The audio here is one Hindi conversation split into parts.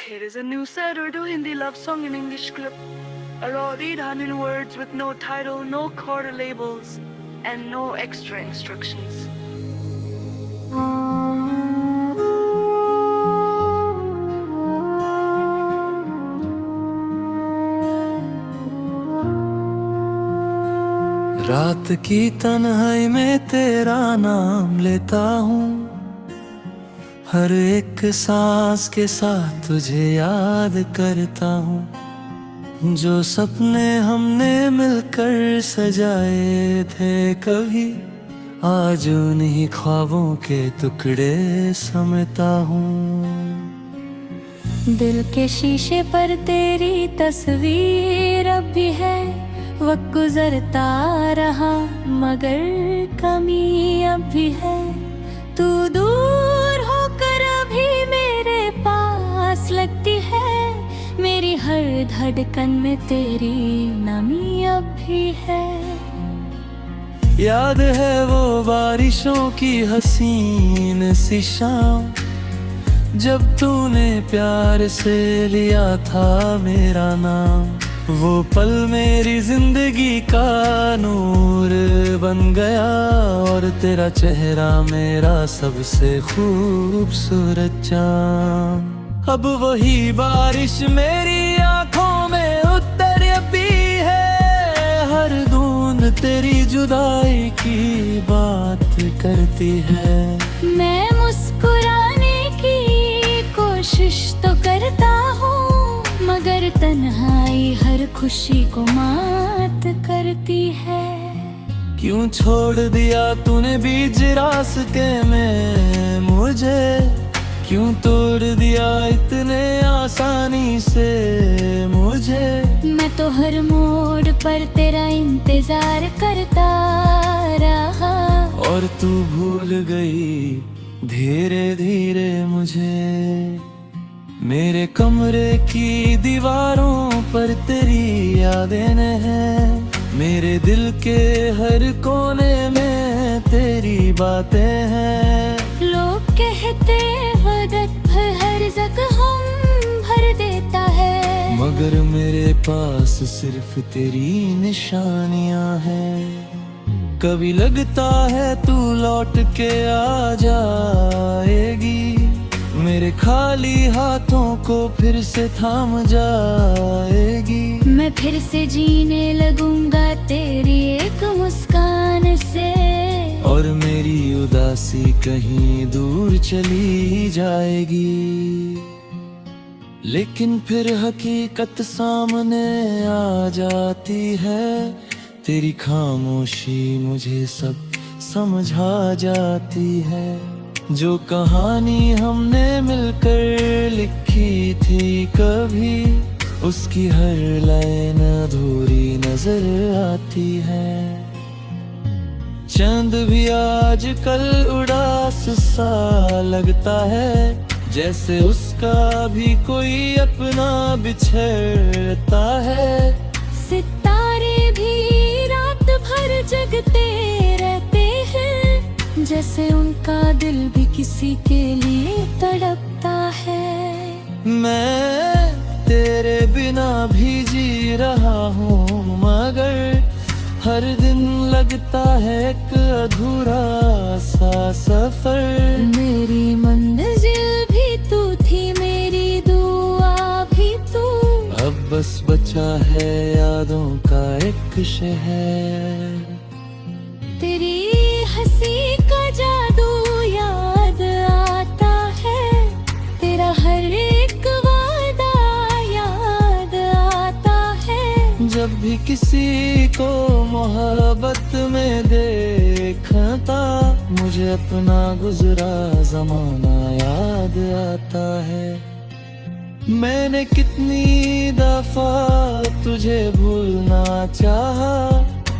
Here is a new sad Urdu Hindi love song in English clip. A raw 800 words with no title, no quarter labels, and no extra instructions. रात की तन्हाई में तेरा नाम लेता हूँ, हर एक सांस के साथ तुझे याद करता हूँ। जो सपने हमने मिलकर सजाए थे कभी, आज उन्हीं ख्वाबों के टुकड़े समेटा हूँ। दिल के शीशे पर तेरी तस्वीर अब भी है, वक्त गुजरता रहा मगर कमी अब भी है। तू दूर होकर अभी मेरे पास लगती है, मेरी हर धड़कन में तेरी नमी अब भी है। याद है वो बारिशों की हसीन सी शाम, जब तूने प्यार से लिया था मेरा नाम। वो पल मेरी जिंदगी का नूर बन गया, और तेरा चेहरा मेरा सबसे खूबसूरत चाँद। अब वही बारिश मेरी आंखों में उतर भी है, हर बूंद तेरी जुदाई की बात करती है। मैं मुस्कुराने की कोशिश तो करता हूँ, मगर तन्हाई हर खुशी को मात करती है। क्यों छोड़ दिया तूने बीच रास्ते में मुझे, क्यों तोड़ दिया इतने आसानी से मुझे। मैं तो हर मोड़ पर तेरा इंतजार करता रहा, और तू भूल गई धीरे धीरे मुझे। मेरे कमरे की दीवारों पर तेरी यादें हैं, मेरे दिल के हर कोने में तेरी बातें हैं। लोग कहते वक्त भर हर जख्म भर देता है, मगर मेरे पास सिर्फ तेरी निशानियां हैं। कभी लगता है तू लौट के आ जाएगी, मेरे खाली हाथों को फिर से थाम जाएगी। मैं फिर से जीने लगूंगा तेरी एक मुस्कान से, और मेरी उदासी कहीं दूर चली जाएगी। लेकिन फिर हकीकत सामने आ जाती है, तेरी खामोशी मुझे सब समझा जाती है। जो कहानी हमने मिलकर लिखी थी कभी, उसकी हर लाइन अधूरी नजर आती है। चंद भी आजकल उदास सा लगता है, जैसे उसका भी कोई अपना बिछड़ता है। सितारे भी रात भर जगते रहते हैं, जैसे उनका दिल भी किसी के लिए तड़पता है। मैं तेरे बिना भी जी रहा हूँ, मगर हर दिन लगता है एक अधूरा सा सफर। मेरी मंजिल भी तू थी, मेरी दुआ भी तू। अब बस बचा है यादों का एक शहर। तेरी हंसी का जादू याद आता है, तेरा हर एक वादा याद आता है। जब भी किसी को मोहब्बत में देखता, मुझे अपना गुजरा जमाना याद आता है। मैंने कितनी दफा तुझे भूलना चाहा,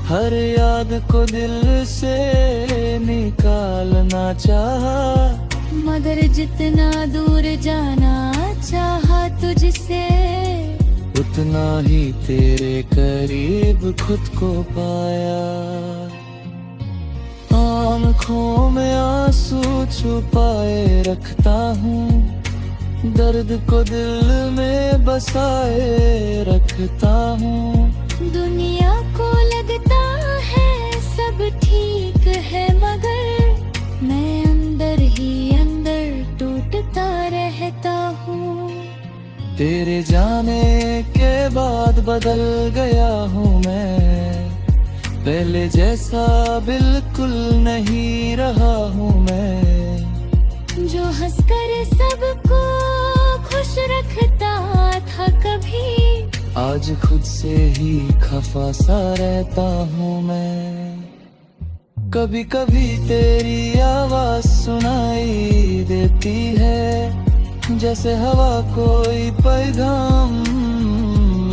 हर याद को दिल से निकालना चाहा, मगर जितना दूर जाना चाहा तुझसे, उतना ही तेरे करीब खुद को पाया। आँखों में आंसू छुपाए रखता हूँ, दर्द को दिल में बसाए रखता हूँ। दुनिया को लगता है सब ठीक है, मगर मैं अंदर ही अंदर टूटता रहता हूँ। तेरे जाने के बाद बदल गया हूँ मैं, पहले जैसा बिल्कुल नहीं रहा हूँ मैं। जो हंसकर सबको खुश रखता था कभी, आज खुद से ही खफा सा रहता हूँ मैं। कभी कभी तेरी आवाज सुनाई देती है, जैसे हवा कोई पैगाम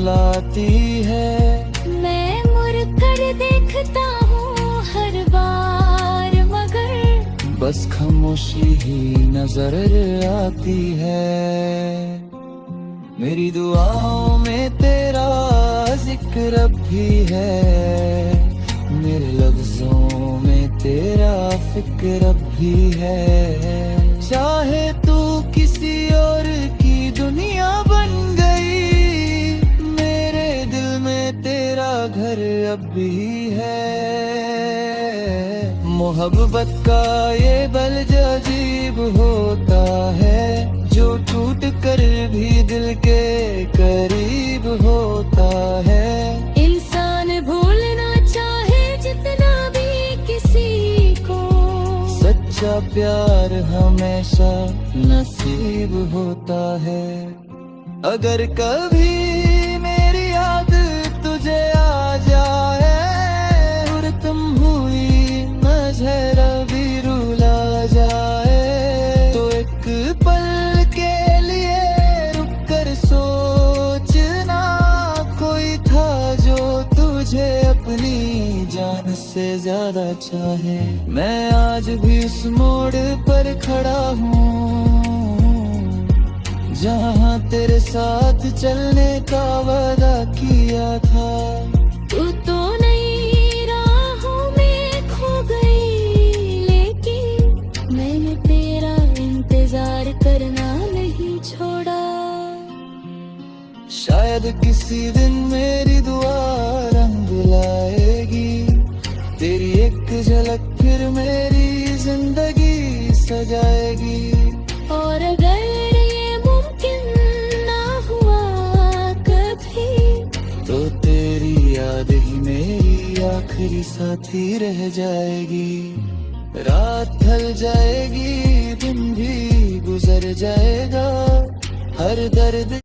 लाती है। मैं मुड़ कर देखता हूँ हर बार, मगर बस खामोशी ही नजर आती है। मेरी दुआओं में तेरा जिक्र भी है, मेरे लफ्जों में तेरा फिक्र भी है। चाहे तू किसी और की दुनिया बन गई, मेरे दिल में तेरा घर अब भी है। मोहब्बत का ये बल अजीब होता है, जो टूट कर भी दिल के करीब होता है। इंसान भूलना चाहे जितना भी किसी को, सच्चा प्यार हमेशा नसीब होता है। अगर कभी मेरी याद तुझे आ जाए, और तुम हुई नजरा भी रुला जाए, तो एक पल के लिए रुक कर सोचना, कोई था जो तुझे अपनी जान से ज्यादा चाहे। मैं आज भी उस मोड़ पर खड़ा हूँ, जहाँ तेरे साथ चलने का वादा किया था। तू तो नई राहों में खो गई, लेकिन मैंने तेरा इंतजार करना नहीं छोड़ा। शायद किसी दिन मेरी दुआ रंग लाएगी, तेरी एक झलक फिर मेरी जिंदगी सजाएगी। और अगर ये मुमकिन ना हुआ कभी, तो तेरी याद ही मेरी आखिरी साथी रह जाएगी। रात ढल जाएगी, दिन भी गुजर जाएगा, हर दर्द